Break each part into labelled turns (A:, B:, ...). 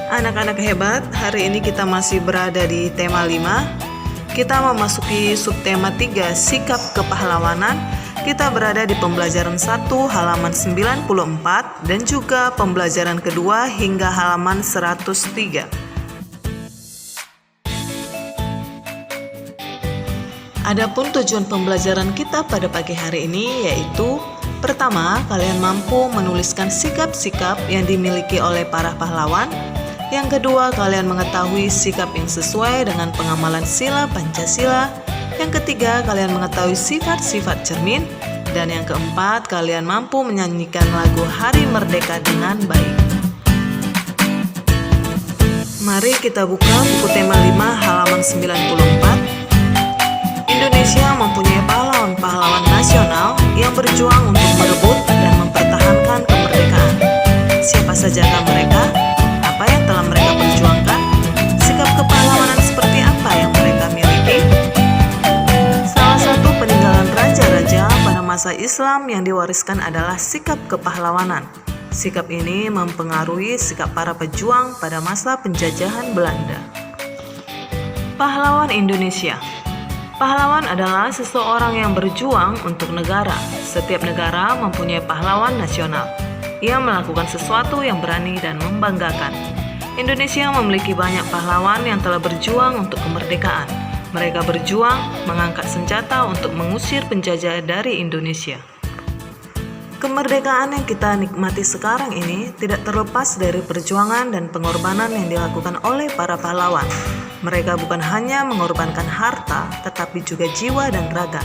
A: Anak-anak hebat, hari ini kita masih berada di tema 5. Kita memasuki subtema 3, sikap kepahlawanan. Kita berada di pembelajaran 1 halaman 94 dan juga pembelajaran kedua hingga halaman 103. Adapun tujuan pembelajaran kita pada pagi hari ini yaitu: pertama, kalian mampu menuliskan sikap-sikap yang dimiliki oleh para pahlawan. Yang kedua, kalian mengetahui sikap yang sesuai dengan pengamalan sila Pancasila. Yang ketiga, kalian mengetahui sifat-sifat cermin. Dan yang keempat, kalian mampu menyanyikan lagu Hari Merdeka dengan baik. Mari kita buka buku tema 5 halaman 94. Indonesia mempunyai pahlawan-pahlawan nasional yang berjuang untuk merebut dan mempertahankan kemerdekaan. Siapa sajakah mereka? Apa yang telah mereka perjuangkan? Sikap kepahlawanan seperti apa yang mereka miliki? Salah satu peninggalan raja-raja pada masa Islam yang diwariskan adalah sikap kepahlawanan. Sikap ini mempengaruhi sikap para pejuang pada masa penjajahan Belanda. Pahlawan Indonesia. Pahlawan adalah seseorang yang berjuang untuk negara. Setiap negara mempunyai pahlawan nasional. Ia melakukan sesuatu yang berani dan membanggakan. Indonesia memiliki banyak pahlawan yang telah berjuang untuk kemerdekaan. Mereka berjuang mengangkat senjata untuk mengusir penjajah dari Indonesia. Kemerdekaan yang kita nikmati sekarang ini tidak terlepas dari perjuangan dan pengorbanan yang dilakukan oleh para pahlawan. Mereka bukan hanya mengorbankan harta, tetapi juga jiwa dan raga.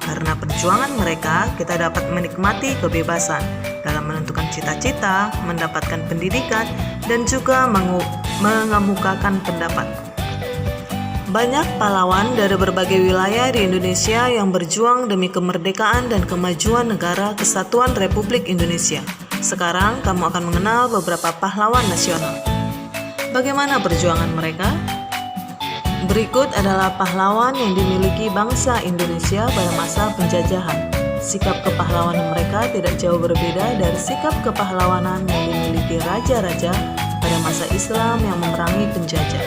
A: Karena perjuangan mereka, kita dapat menikmati kebebasan dalam menentukan cita-cita, mendapatkan pendidikan, dan juga mengemukakan pendapat. Banyak pahlawan dari berbagai wilayah di Indonesia yang berjuang demi kemerdekaan dan kemajuan negara Kesatuan Republik Indonesia. Sekarang kamu akan mengenal beberapa pahlawan nasional. Bagaimana perjuangan mereka? Berikut adalah pahlawan yang dimiliki bangsa Indonesia pada masa penjajahan. Sikap kepahlawanan mereka tidak jauh berbeda dari sikap kepahlawanan yang dimiliki raja-raja pada masa Islam yang memerangi penjajah.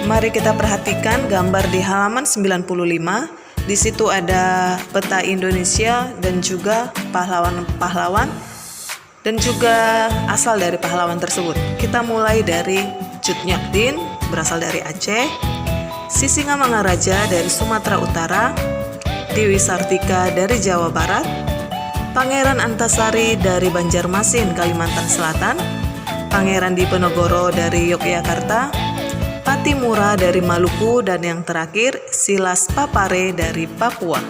A: Mari kita perhatikan gambar di halaman 95. Di situ ada peta Indonesia dan juga pahlawan-pahlawan dan juga asal dari pahlawan tersebut. Kita mulai dari Cut Nyak Dien, berasal dari Aceh, Sisingamangaraja dari Sumatera Utara, Dewi Sartika dari Jawa Barat, Pangeran Antasari dari Banjarmasin, Kalimantan Selatan, Pangeran Diponegoro dari Yogyakarta, Patimura dari Maluku, dan yang terakhir Silas Papare dari Papua.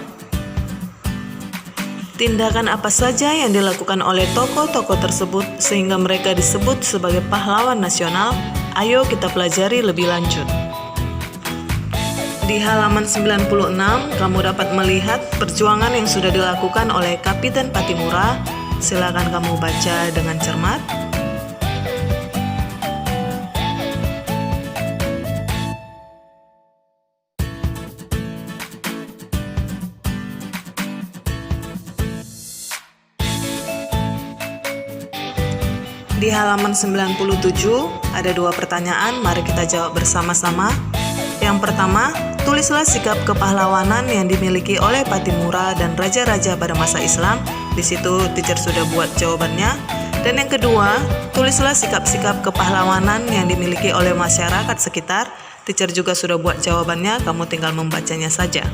A: Tindakan apa saja yang dilakukan oleh tokoh-tokoh tersebut sehingga mereka disebut sebagai pahlawan nasional? Ayo kita pelajari lebih lanjut. Di halaman 96, kamu dapat melihat perjuangan yang sudah dilakukan oleh Kapiten Patimura. Silakan kamu baca dengan cermat. Di halaman 97 ada dua pertanyaan, mari kita jawab bersama-sama. Yang pertama, tulislah sikap kepahlawanan yang dimiliki oleh Patimura dan raja-raja pada masa Islam. Di situ teacher sudah buat jawabannya. Dan yang kedua, tulislah sikap-sikap kepahlawanan yang dimiliki oleh masyarakat sekitar. Teacher juga sudah buat jawabannya, kamu tinggal membacanya saja.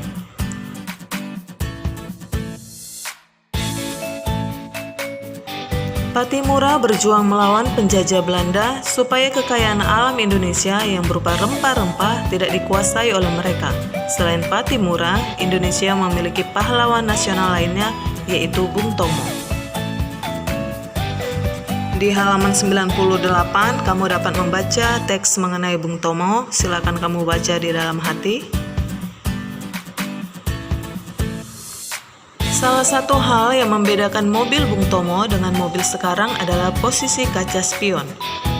A: Patimura berjuang melawan penjajah Belanda supaya kekayaan alam Indonesia yang berupa rempah-rempah tidak dikuasai oleh mereka. Selain Patimura, Indonesia memiliki pahlawan nasional lainnya, yaitu Bung Tomo. Di halaman 98, kamu dapat membaca teks mengenai Bung Tomo. Silakan kamu baca di dalam hati. Salah satu hal yang membedakan mobil Bung Tomo dengan mobil sekarang adalah posisi kaca spion.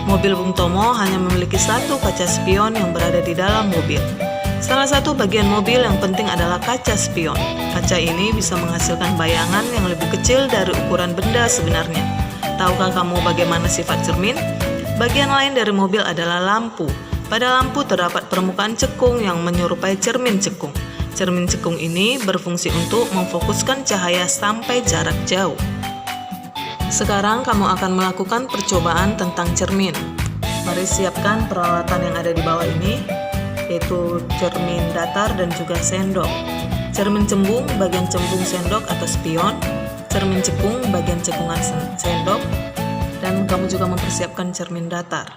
A: Mobil Bung Tomo hanya memiliki satu kaca spion yang berada di dalam mobil. Salah satu bagian mobil yang penting adalah kaca spion. Kaca ini bisa menghasilkan bayangan yang lebih kecil dari ukuran benda sebenarnya. Tahukah kamu bagaimana sifat cermin? Bagian lain dari mobil adalah lampu. Pada lampu terdapat permukaan cekung yang menyerupai cermin cekung. Cermin cekung ini berfungsi untuk memfokuskan cahaya sampai jarak jauh. Sekarang kamu akan melakukan percobaan tentang cermin. Mari siapkan peralatan yang ada di bawah ini, yaitu cermin datar dan juga sendok. Cermin cembung bagian cembung sendok atau spion, cermin cekung bagian cekungan sendok, dan kamu juga mempersiapkan cermin datar.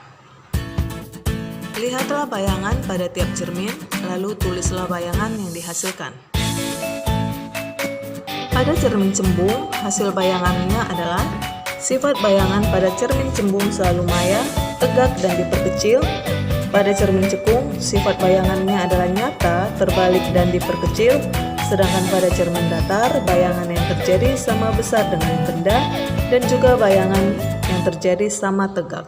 A: Lihatlah bayangan pada tiap cermin, lalu tulislah bayangan yang dihasilkan. Pada cermin cembung, hasil bayangannya adalah sifat bayangan pada cermin cembung selalu maya, tegak dan diperkecil. Pada cermin cekung, sifat bayangannya adalah nyata, terbalik dan diperkecil. Sedangkan pada cermin datar, bayangan yang terjadi sama besar dengan benda dan juga bayangan yang terjadi sama tegak.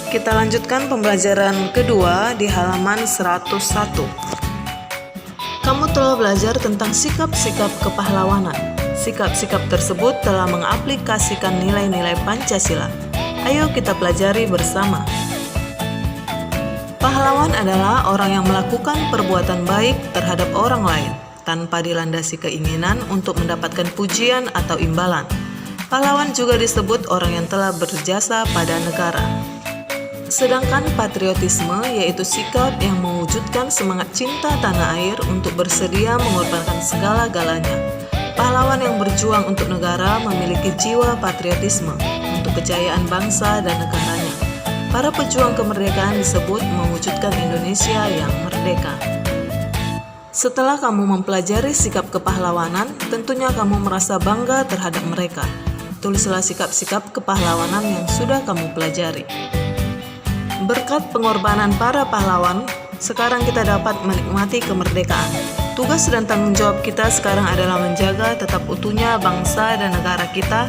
A: Kita lanjutkan pembelajaran kedua di halaman 101. Kamu telah belajar tentang sikap-sikap kepahlawanan. Sikap-sikap tersebut telah mengaplikasikan nilai-nilai Pancasila. Ayo kita pelajari bersama. Pahlawan adalah orang yang melakukan perbuatan baik terhadap orang lain tanpa dilandasi keinginan untuk mendapatkan pujian atau imbalan. Pahlawan juga disebut orang yang telah berjasa pada negara. Sedangkan patriotisme yaitu sikap yang mewujudkan semangat cinta tanah air untuk bersedia mengorbankan segala-galanya. Pahlawan yang berjuang untuk negara memiliki jiwa patriotisme untuk kejayaan bangsa dan negaranya. Para pejuang kemerdekaan disebut mewujudkan Indonesia yang merdeka. Setelah kamu mempelajari sikap kepahlawanan, tentunya kamu merasa bangga terhadap mereka. Tulislah sikap-sikap kepahlawanan yang sudah kamu pelajari. Berkat pengorbanan para pahlawan, sekarang kita dapat menikmati kemerdekaan. Tugas dan tanggung jawab kita sekarang adalah menjaga tetap utuhnya bangsa dan negara kita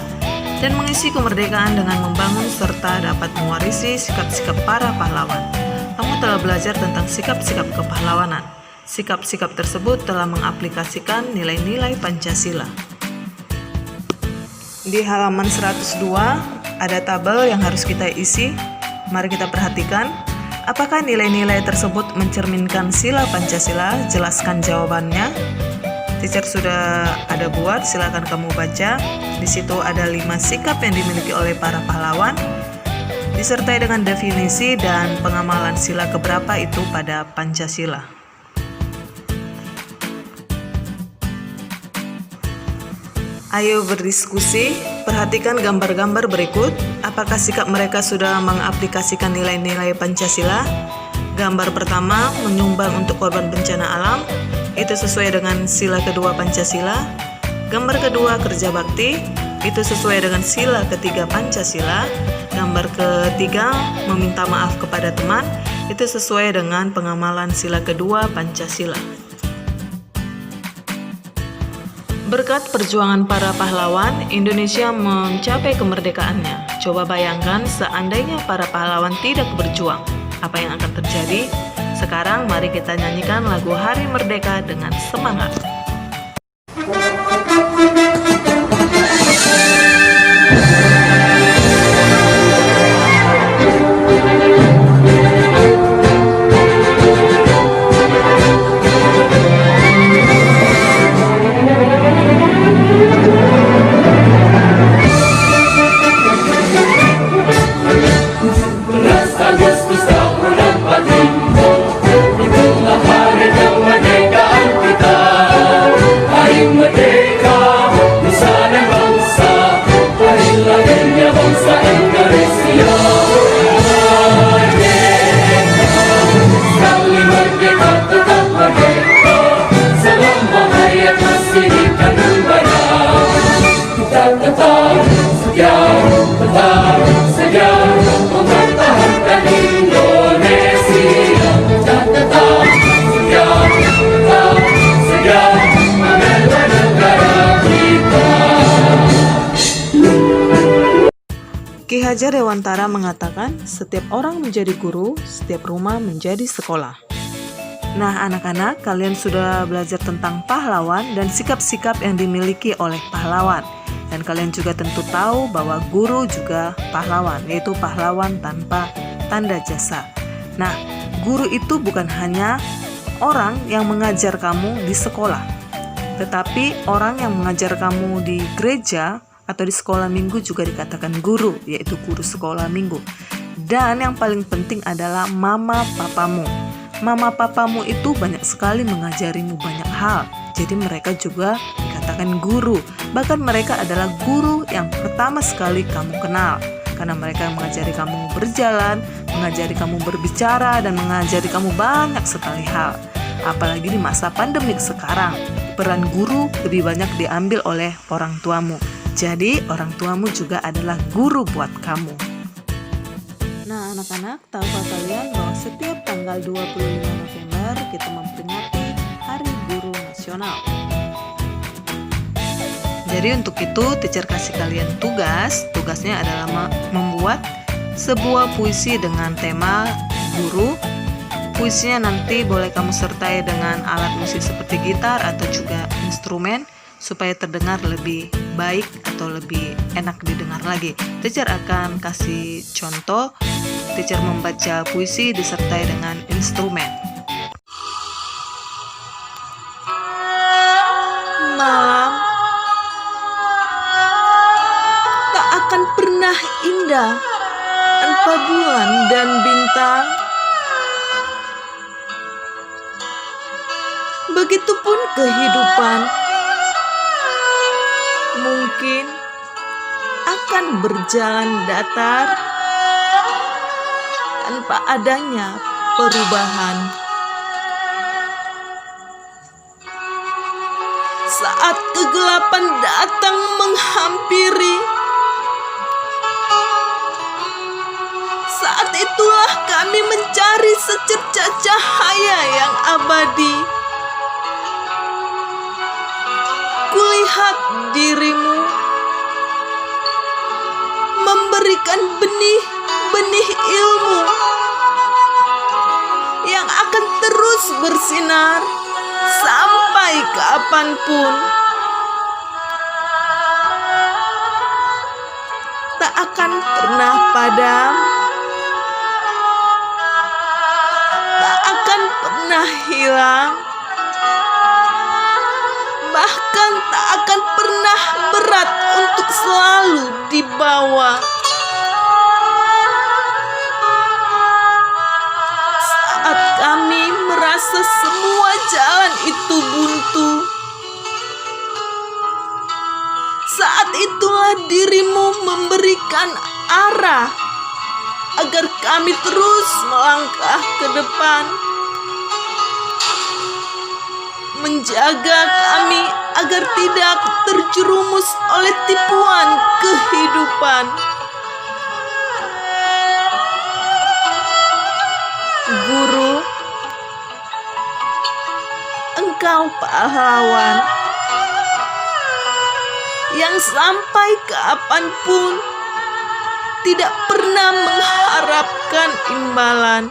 A: dan mengisi kemerdekaan dengan membangun serta dapat mewarisi sikap-sikap para pahlawan. Kamu telah belajar tentang sikap-sikap kepahlawanan. Sikap-sikap tersebut telah mengaplikasikan nilai-nilai Pancasila. Di halaman 102 ada tabel yang harus kita isi. Mari kita perhatikan, apakah nilai-nilai tersebut mencerminkan sila Pancasila? Jelaskan jawabannya. Teacher sudah ada buat, silakan kamu baca. Di situ ada 5 sikap yang dimiliki oleh para pahlawan, disertai dengan definisi dan pengamalan sila keberapa itu pada Pancasila. Ayo berdiskusi, perhatikan gambar-gambar berikut. Apakah sikap mereka sudah mengaplikasikan nilai-nilai Pancasila? Gambar pertama, menyumbang untuk korban bencana alam. Itu sesuai dengan sila kedua Pancasila. Gambar kedua, kerja bakti. Itu sesuai dengan sila ketiga Pancasila. Gambar ketiga, meminta maaf kepada teman. Itu sesuai dengan pengamalan sila kedua Pancasila. Berkat perjuangan para pahlawan, Indonesia mencapai kemerdekaannya. Coba bayangkan seandainya para pahlawan tidak berjuang, apa yang akan terjadi? Sekarang mari kita nyanyikan lagu Hari Merdeka dengan semangat. Ki Hajar Dewantara mengatakan, setiap orang menjadi guru, setiap rumah menjadi sekolah. Nah, anak-anak, kalian sudah belajar tentang pahlawan dan sikap-sikap yang dimiliki oleh pahlawan. Dan kalian juga tentu tahu bahwa guru juga pahlawan, yaitu pahlawan tanpa tanda jasa. Nah, guru itu bukan hanya orang yang mengajar kamu di sekolah, tetapi orang yang mengajar kamu di gereja atau di sekolah minggu juga dikatakan guru, yaitu guru sekolah minggu. Dan yang paling penting adalah mama papamu. Mama papamu itu banyak sekali mengajarimu banyak hal. Jadi mereka juga dikatakan guru. Bahkan mereka adalah guru yang pertama sekali kamu kenal. Karena mereka mengajari kamu berjalan, mengajari kamu berbicara, dan mengajari kamu banyak sekali hal. Apalagi di masa pandemik sekarang, peran guru lebih banyak diambil oleh orang tuamu. Jadi orang tuamu juga adalah guru buat kamu. Nah, anak-anak, tahukah kalian bahwa setiap tanggal 25 November kita memperingati Hari Guru Nasional. Jadi untuk itu, teacher kasih kalian tugasnya adalah membuat sebuah puisi dengan tema guru. Puisinya nanti boleh kamu sertai dengan alat musik seperti gitar atau juga instrumen, supaya terdengar lebih baik atau lebih enak didengar lagi. Teacher akan kasih contoh, teacher membaca puisi disertai dengan instrumen. Malam tak akan pernah indah tanpa bulan dan bintang. Begitupun kehidupan mungkin akan berjalan datar tanpa adanya perubahan. Saat kegelapan datang menghampiri, saat itulah kami mencari secercah cahaya yang abadi. Kulihat dirimu memberikan benih-benih ilmu yang akan terus bersinar sampai kapanpun. Tak akan pernah padam, tak akan pernah hilang, bahkan tak akan pernah berat untuk selalu dibawa. Saat kami merasa semua jalan itu buntu, saat itulah dirimu memberikan arah agar kami terus melangkah ke depan, menjaga kami agar tidak terjerumus oleh tipuan kehidupan. Guru, engkau pahlawan yang sampai kapanpun tidak pernah mengharapkan imbalan.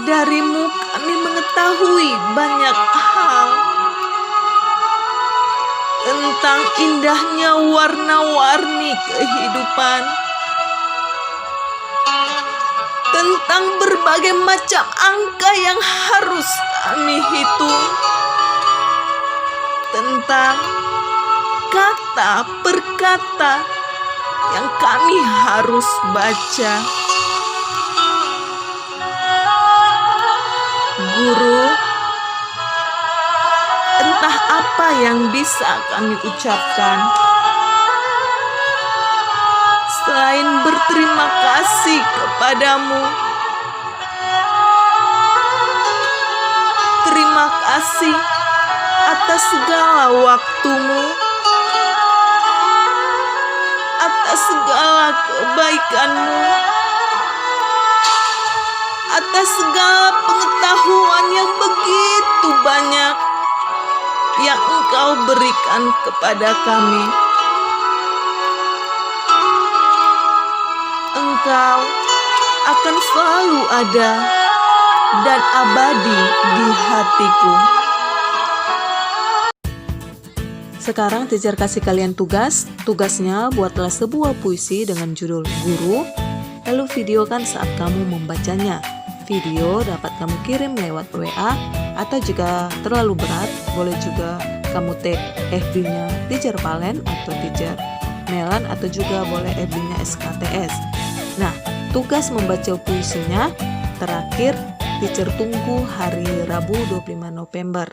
A: Darimu kami mengetahui banyak hal tentang indahnya warna-warni kehidupan, tentang berbagai macam angka yang harus kami hitung, tentang kata per kata yang kami harus baca. Guru, entah apa yang bisa kami ucapkan selain berterima kasih kepadamu. Terima kasih atas segala waktumu, atas segala kebaikanmu, atas segala pengetahuan yang begitu banyak yang Engkau berikan kepada kami. Engkau akan selalu ada dan abadi di hatiku. Sekarang teacher kasih kalian tugas. Tugasnya buatlah sebuah puisi dengan judul Guru, lalu videokan saat kamu membacanya. Video dapat kamu kirim lewat WA, atau jika terlalu berat, boleh juga kamu tag FB-nya Teacher Valen atau Teacher Melan, atau juga boleh FB-nya SKTS. Nah, tugas membaca puisinya terakhir Teacher tunggu hari Rabu 25 November.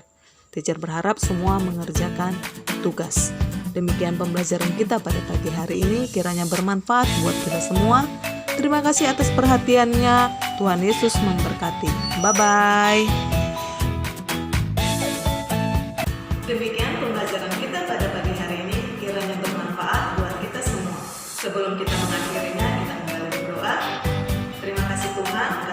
A: Teacher berharap semua mengerjakan tugas. Demikian pembelajaran kita pada pagi hari ini, kiranya bermanfaat buat kita semua. Terima kasih atas perhatiannya. Tuhan Yesus memberkati. Bye-bye. Demikian pembelajaran kita pada pagi hari ini, kiranya bermanfaat buat kita semua. Sebelum kita mengakhirinya, kita kembali berdoa. Terima kasih Tuhan